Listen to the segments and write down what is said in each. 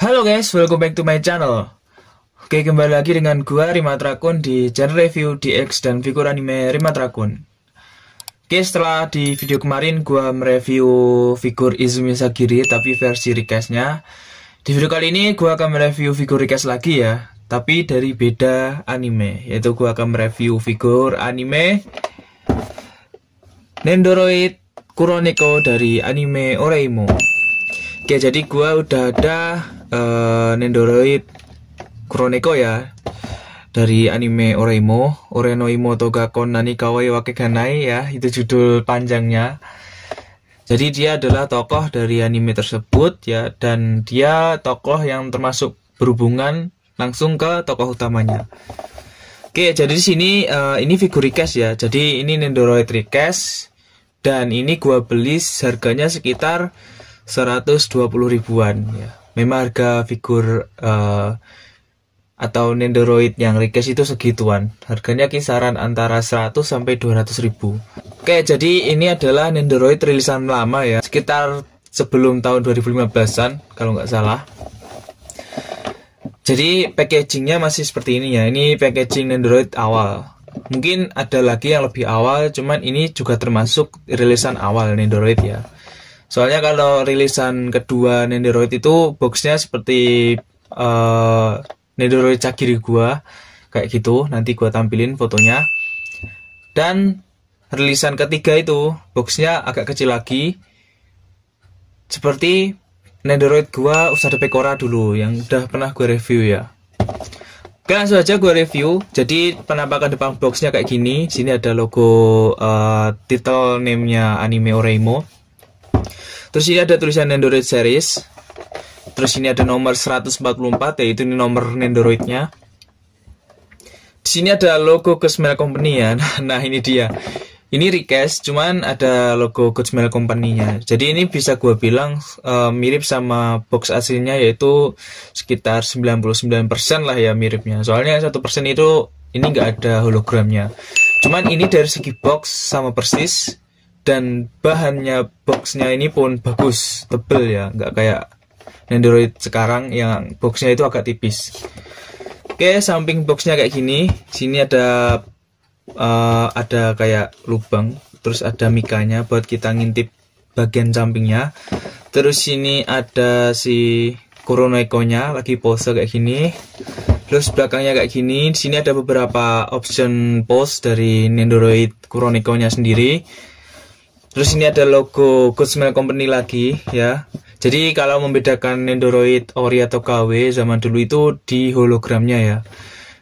Halo guys, welcome back to my channel. Oke, kembali lagi dengan gua Rimatrakun di channel review DX dan figur anime Rimatrakun. Oke, setelah di video kemarin gua mereview figur Izumi Sagiri tapi versi requestnya, di video kali ini gua akan mereview figur request lagi ya, tapi dari beda anime, yaitu gua akan mereview figur anime Nendoroid Kuroneko dari anime Oreimo. Oke, jadi gua udah ada Nendoroid Kuroneko ya dari anime Oreimo, Orenoimo Togakon Nani Kawaii Wakeganai ya, itu judul panjangnya. Jadi dia adalah tokoh dari anime tersebut ya, dan dia tokoh yang termasuk berhubungan langsung ke tokoh utamanya. Oke, jadi di sini ini figur request ya. Jadi ini Nendoroid request dan ini gua beli harganya sekitar 120 ribuan ya. Memang harga figur atau Nendoroid yang request itu segituan. Harganya kisaran antara 100 sampai 200 ribu. Oke, jadi ini adalah Nendoroid rilisan lama ya, sekitar sebelum tahun 2015-an kalau nggak salah. Jadi packagingnya masih seperti ini ya. Ini packaging Nendoroid awal. Mungkin ada lagi yang lebih awal, cuman ini juga termasuk rilisan awal Nendoroid ya. Soalnya kalau rilisan kedua Nendoroid itu boxnya seperti Nendoroid Sagiri gua kayak gitu, nanti gua tampilin fotonya. Dan rilisan ketiga itu boxnya agak kecil lagi, seperti Nendoroid gua Usada Pekora dulu yang udah pernah gua review ya. Oke, langsung aja gua review. Jadi penampakan depan boxnya kayak gini. Sini ada logo title name-nya anime Oreimo. Terus ini ada tulisan Nendoroid series. Terus ini ada nomor 144, yaitu ini nomor Nendoroidnya. Di sini ada logo Cosmel Company ya. Nah ini dia. Ini request, cuman ada logo Cosmel Company-nya. Jadi ini bisa gue bilang mirip sama box aslinya, yaitu sekitar 99% lah ya miripnya. Soalnya 1% itu ini nggak ada hologramnya. Cuman ini dari segi box sama persis. Dan bahannya boxnya ini pun bagus, tebel ya, nggak kayak Nendoroid sekarang yang boxnya itu agak tipis. Oke, samping boxnya kayak gini, sini ada kayak lubang, terus ada mikanya buat kita ngintip bagian sampingnya. Terus sini ada si Kuroneko-nya lagi pose kayak gini. Terus belakangnya kayak gini. Di sini ada beberapa option pose dari Nendoroid Kuroneko-nya sendiri. Terus ini ada logo Cosmel Company lagi ya. Jadi kalau membedakan Nendoroid Ori atau KW zaman dulu itu di hologramnya ya.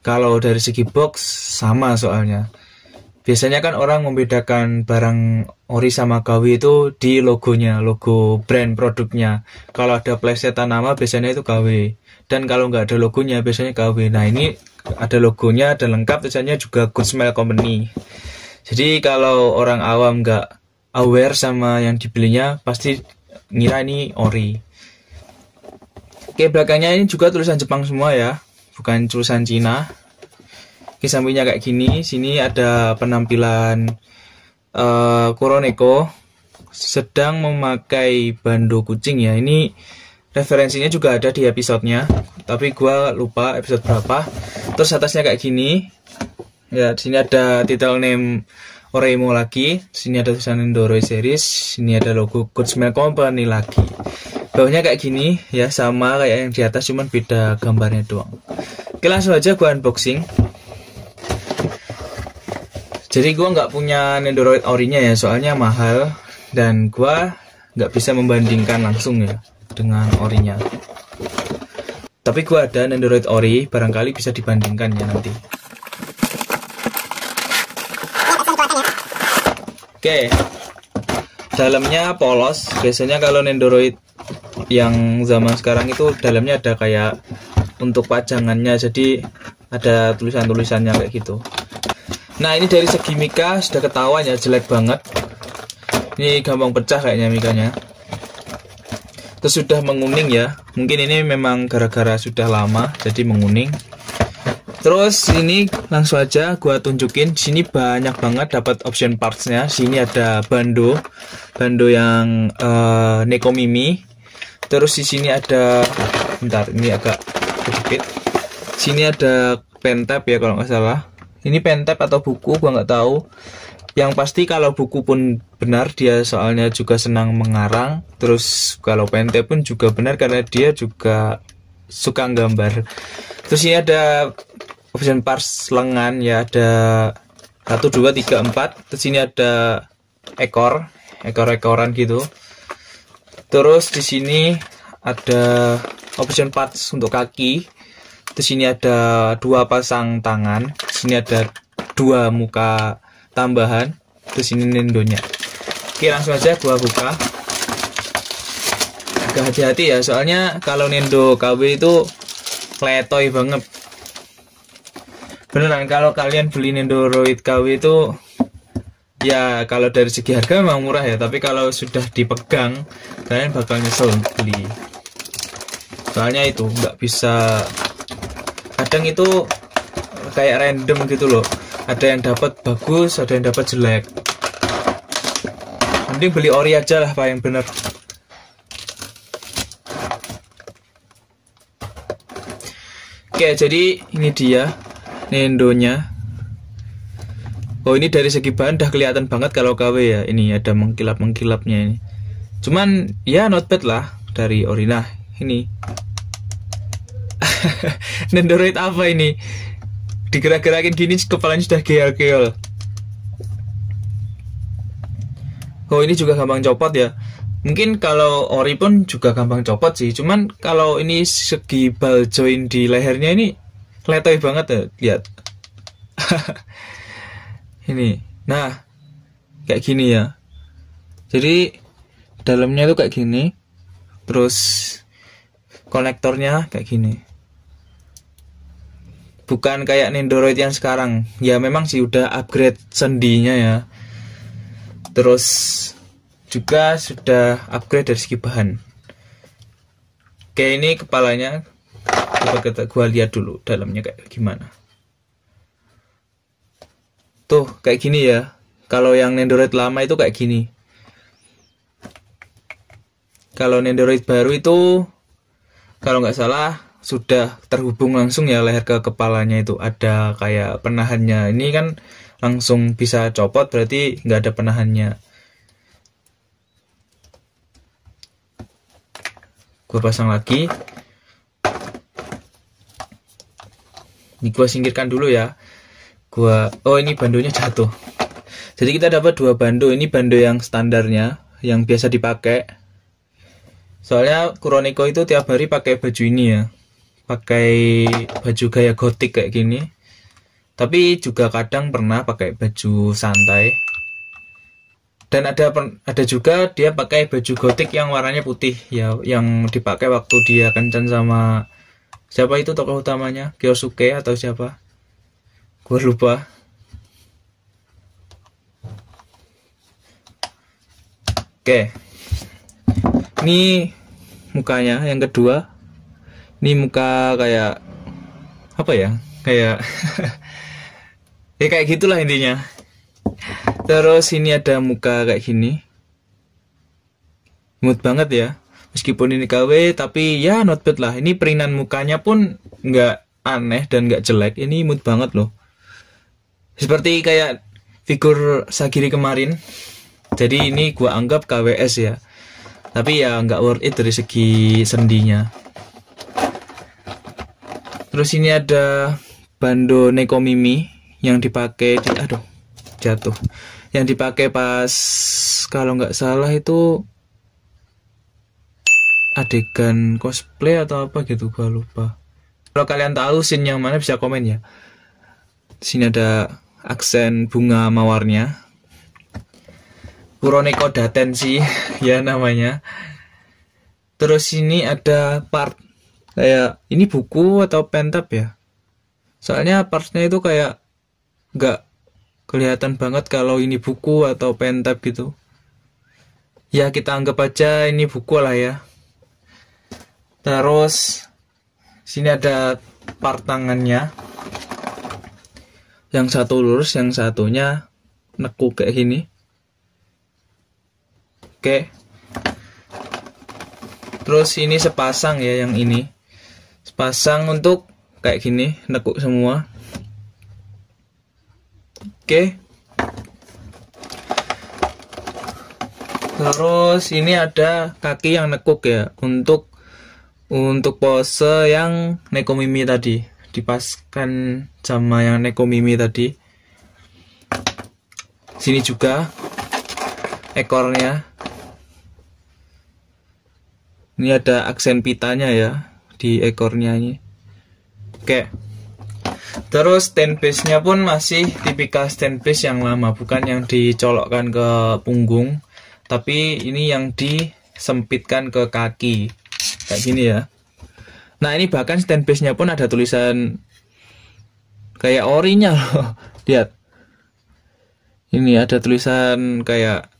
Kalau dari segi box sama soalnya. Biasanya kan orang membedakan barang Ori sama KW itu di logonya, logo brand produknya. Kalau ada plesetan nama biasanya itu KW. Dan kalau nggak ada logonya biasanya KW. Nah ini ada logonya dan lengkap, tulisannya juga Cosmel Company. Jadi kalau orang awam nggak aware sama yang dibelinya pasti ngira ini Ori. Oke, belakangnya ini juga tulisan Jepang semua ya, bukan tulisan Cina. Oke, sampingnya kayak gini. Sini ada penampilan Kuroneko sedang memakai bando kucing ya. Ini referensinya juga ada di episodenya, tapi gua lupa episode berapa. Terus atasnya kayak gini ya. Sini ada title name Oreimo lagi, sini ada tulisan Nendoroid series, sini ada logo Cosmel Company lagi. Bawahnya kayak gini ya, sama kayak yang di atas, cuman beda gambarnya doang. Oke, langsung aja gua unboxing. Jadi gua nggak punya Nendoroid orinya ya, soalnya mahal dan gua nggak bisa membandingkan langsung ya dengan orinya. Tapi gua ada Nendoroid ori, barangkali bisa dibandingkan ya nanti. Oke, dalamnya polos. Biasanya kalau Nendoroid yang zaman sekarang itu dalamnya ada kayak untuk pajangannya, jadi ada tulisan-tulisannya kayak gitu. Nah ini dari segi mika sudah ketahuan ya, jelek banget. Ini gampang pecah kayaknya mikanya. Terus sudah menguning ya, mungkin ini memang gara-gara sudah lama jadi menguning. Terus ini langsung aja gua tunjukin. Di sini banyak banget dapat option partsnya. Sini ada bando yang Nekomimi. Terus di sini ada Bentar, ini agak kejepit. Sini ada pentap ya kalau nggak salah. Ini pentap atau buku, gua nggak tahu. Yang pasti kalau buku pun benar, dia soalnya juga senang mengarang. Terus kalau pentap pun juga benar karena dia juga suka gambar. Terus ini ada option parts lengan ya, ada 1, 2, 3, 4. Terus ini ada ekor-ekoran gitu. Terus di sini ada option parts untuk kaki. Terus ini ada 2 pasang tangan. Sini ada 2 muka tambahan. Terus ini nendonya. Oke, langsung aja gua buka. Agak hati-hati ya, soalnya kalau Nendo KW itu letoy banget. Beneran, kalau kalian beli Nendoroid KW itu ya, kalau dari segi harga memang murah ya, tapi kalau sudah dipegang kalian bakal nyesel beli. Soalnya itu nggak bisa, kadang itu kayak random gitu loh. Ada yang dapat bagus, ada yang dapat jelek. Mending beli ori aja lah, Pak, yang bener. Oke, jadi ini dia Nendonya. Oh, ini dari segi bahan udah kelihatan banget kalau KW ya. Ini ada mengkilap-mengkilapnya ini. Cuman ya not bad lah dari ori. Nah, ini Nendoroid apa ini? Digerak-gerakin gini kepalanya sudah geol-geol. Oh, ini juga gampang copot ya. Mungkin kalau ori pun juga gampang copot sih. Cuman kalau ini segi ball joint di lehernya ini letoy banget ya. Lihat. Ini. Nah, kayak gini ya. Jadi dalamnya tuh kayak gini. Terus konektornya kayak gini. Bukan kayak Nendoroid yang sekarang. Ya memang sih udah upgrade sendinya ya. Terus juga sudah upgrade dari segi bahan. Oke, ini kepalanya. Coba gua lihat dulu dalamnya kayak gimana. Tuh kayak gini ya. Kalau yang Nendoroid lama itu kayak gini. Kalau Nendoroid baru itu, kalau nggak salah sudah terhubung langsung ya leher ke kepalanya, itu ada kayak penahannya. Ini kan langsung bisa copot, berarti nggak ada penahannya. Gue pasang lagi. Ini gue singkirkan dulu ya. Oh, ini bandonya jatuh. Jadi kita dapat 2 bando. Ini bando yang standarnya, yang biasa dipakai. Soalnya Kuroneko itu tiap hari pakai baju ini ya. Pakai baju gaya gotik kayak gini. Tapi juga kadang pernah pakai baju santai. Dan ada juga dia pakai baju gotik yang warnanya putih ya, yang dipakai waktu dia kencan sama siapa itu tokoh utamanya, Kyosuke atau siapa? Gue lupa. Oke. Ini mukanya yang kedua. Ini muka kayak apa ya? Kayak ya kayak gitulah intinya. Terus ini ada muka kayak gini. Imut banget ya. Meskipun ini KW tapi ya not bad lah. Ini perinan mukanya pun nggak aneh dan nggak jelek. Ini imut banget loh. Seperti kayak figur Sagiri kemarin. Jadi ini gua anggap KWS ya. Tapi ya nggak worth it dari segi sendinya. Terus ini ada bando Nekomimi yang dipakai di, aduh, jatuh. Yang dipakai pas kalau nggak salah itu adegan cosplay atau apa gitu, gua lupa. Kalau kalian tahu scene yang mana bisa komen ya. Di sini ada aksen bunga mawarnya. Kuroneko Datenshi ya namanya. Terus ini ada part kayak ini buku atau pentap ya. Soalnya partnya itu kayak nggak kelihatan banget kalau ini buku atau pentap gitu. Ya kita anggap aja ini buku lah ya. Terus sini ada part tangannya. Yang satu lurus, yang satunya nekuk kayak gini. Oke. Terus ini sepasang ya yang ini. pasang untuk kayak gini, nekuk semua. Oke. Terus ini ada kaki yang nekuk ya, untuk pose yang Nekomimi tadi, dipaskan sama yang Nekomimi tadi. Sini juga ekornya. Ini ada aksen pitanya ya di ekornya ini. Oke. Terus stand base-nya pun masih tipikal stand base yang lama, bukan yang dicolokkan ke punggung, tapi ini yang disempitkan ke kaki. Kayak gini ya. Nah, ini bahkan stand base-nya pun ada tulisan kayak orinya loh. Lihat. Ini ada tulisan kayak,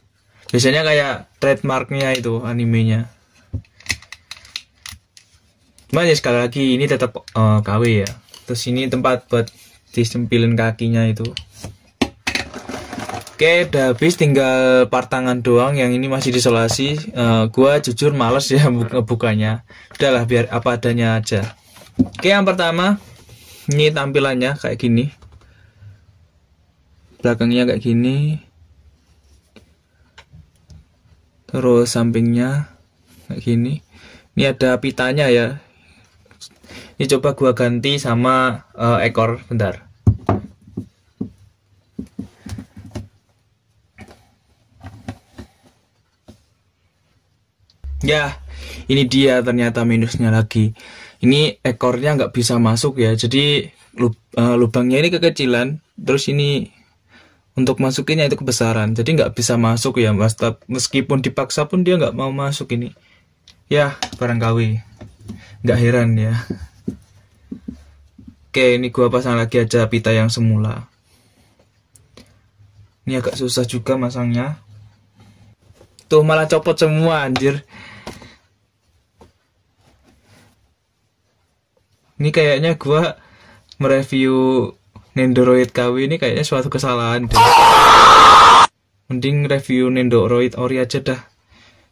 biasanya kayak trademarknya itu animenya. Cuma ya sekali lagi ini tetap KW ya. Terus ini tempat buat disempilin kakinya itu. Oke, udah habis, tinggal part tangan doang yang ini masih disolasi. Gua jujur males ya bukanya. Udahlah, biar apa adanya aja. Oke, yang pertama ini tampilannya kayak gini. Belakangnya kayak gini. Terus sampingnya kayak gini. Ini ada pitanya ya. Ini coba gua ganti sama ekor, bentar. Ya, ini dia ternyata minusnya lagi. Ini ekornya nggak bisa masuk ya. Jadi lubangnya ini kekecilan. Terus ini untuk masukinnya itu kebesaran. Jadi nggak bisa masuk ya, Mas. Meskipun dipaksa pun dia nggak mau masuk ini. Ya, barang KW. Nggak heran ya. Oke, ini gua pasang lagi aja pita yang semula. Ini agak susah juga masangnya. Tuh malah copot semua anjir. Ini kayaknya gua mereview Nendoroid KW ini kayaknya suatu kesalahan deh. Mending review Nendoroid ori aja dah.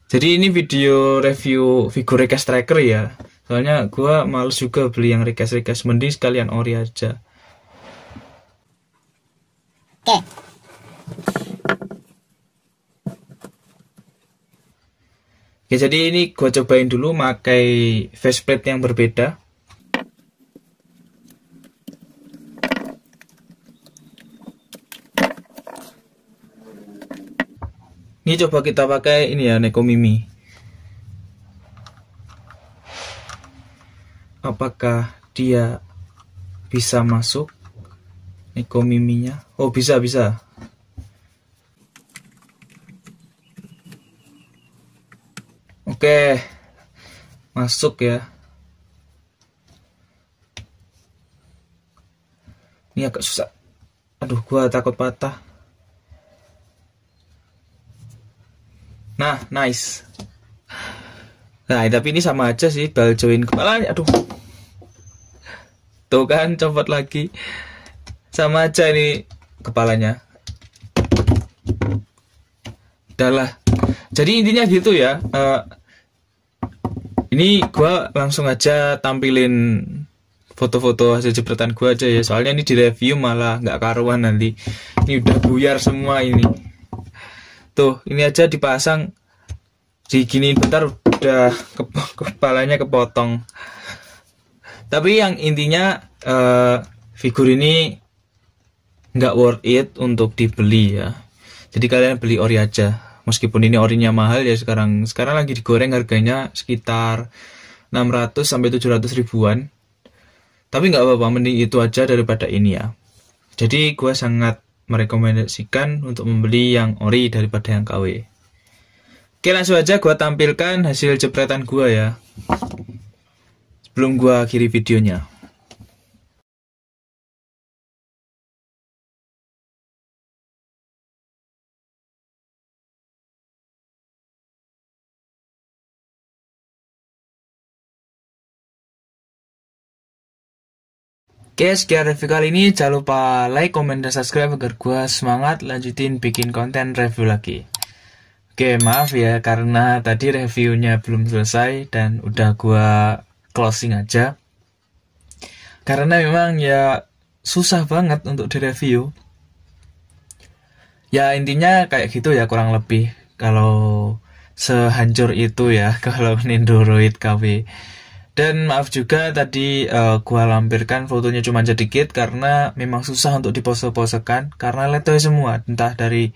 Jadi ini video review figur Recast Tracker ya. Soalnya gua males juga beli yang Recast, mending sekalian ori aja. Oke. Oke, jadi ini gua cobain dulu pakai faceplate yang berbeda. Ini coba kita pakai ini ya, Nekomimi. Apakah dia bisa masuk Nekomiminya? Oh, bisa. Oke. Masuk ya. Ini agak susah. Aduh, gua takut patah. Nah, nice. Nah, tapi ini sama aja sih, bal join kepalanya. Aduh. Tuh kan, copot lagi. Sama aja ini kepalanya. Udahlah. Jadi intinya gitu ya. Ini gua langsung aja tampilin foto-foto hasil jepretan gua aja ya. Soalnya ini di review malah nggak karuan nanti. Ini udah buyar semua ini. Tuh, ini aja dipasang, diginiin bentar udah kepalanya kepotong. Tapi yang intinya figur ini nggak worth it untuk dibeli ya. Jadi kalian beli ori aja. Meskipun ini orinya mahal ya, sekarang lagi digoreng harganya sekitar 600 sampai 700 ribuan. Tapi nggak apa-apa, mending itu aja daripada ini ya. Jadi gue sangat merekomendasikan untuk membeli yang ori daripada yang KW. Oke, langsung aja gue tampilkan hasil jepretan gue ya, sebelum gue akhiri videonya. Oke, sekian review kali ini. Jangan lupa like, comment, dan subscribe agar gue semangat lanjutin bikin konten review lagi. Oke, maaf ya karena tadi reviewnya belum selesai dan udah gue closing aja. karena memang ya susah banget untuk direview. Ya intinya kayak gitu ya kurang lebih, kalau sehancur itu ya kalau Nendoroid KW. Dan maaf juga tadi gua lampirkan fotonya cuma sedikit karena memang susah untuk dipose-posekan karena letoy semua, entah dari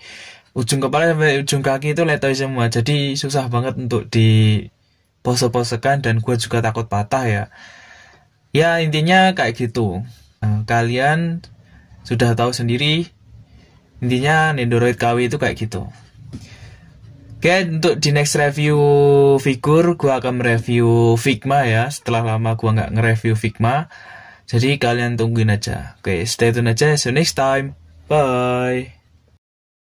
ujung kepala sampai ujung kaki itu letoy semua. Jadi susah banget untuk dipose-posekan dan gua juga takut patah ya. Ya intinya kayak gitu. Kalian sudah tahu sendiri, intinya Nendoroid KW itu kayak gitu. Oke, untuk di next review figur, gua akan mereview Figma ya. Setelah lama gua nggak nge-review Figma. Jadi kalian tungguin aja. Oke, stay tune aja. See you next time. Bye.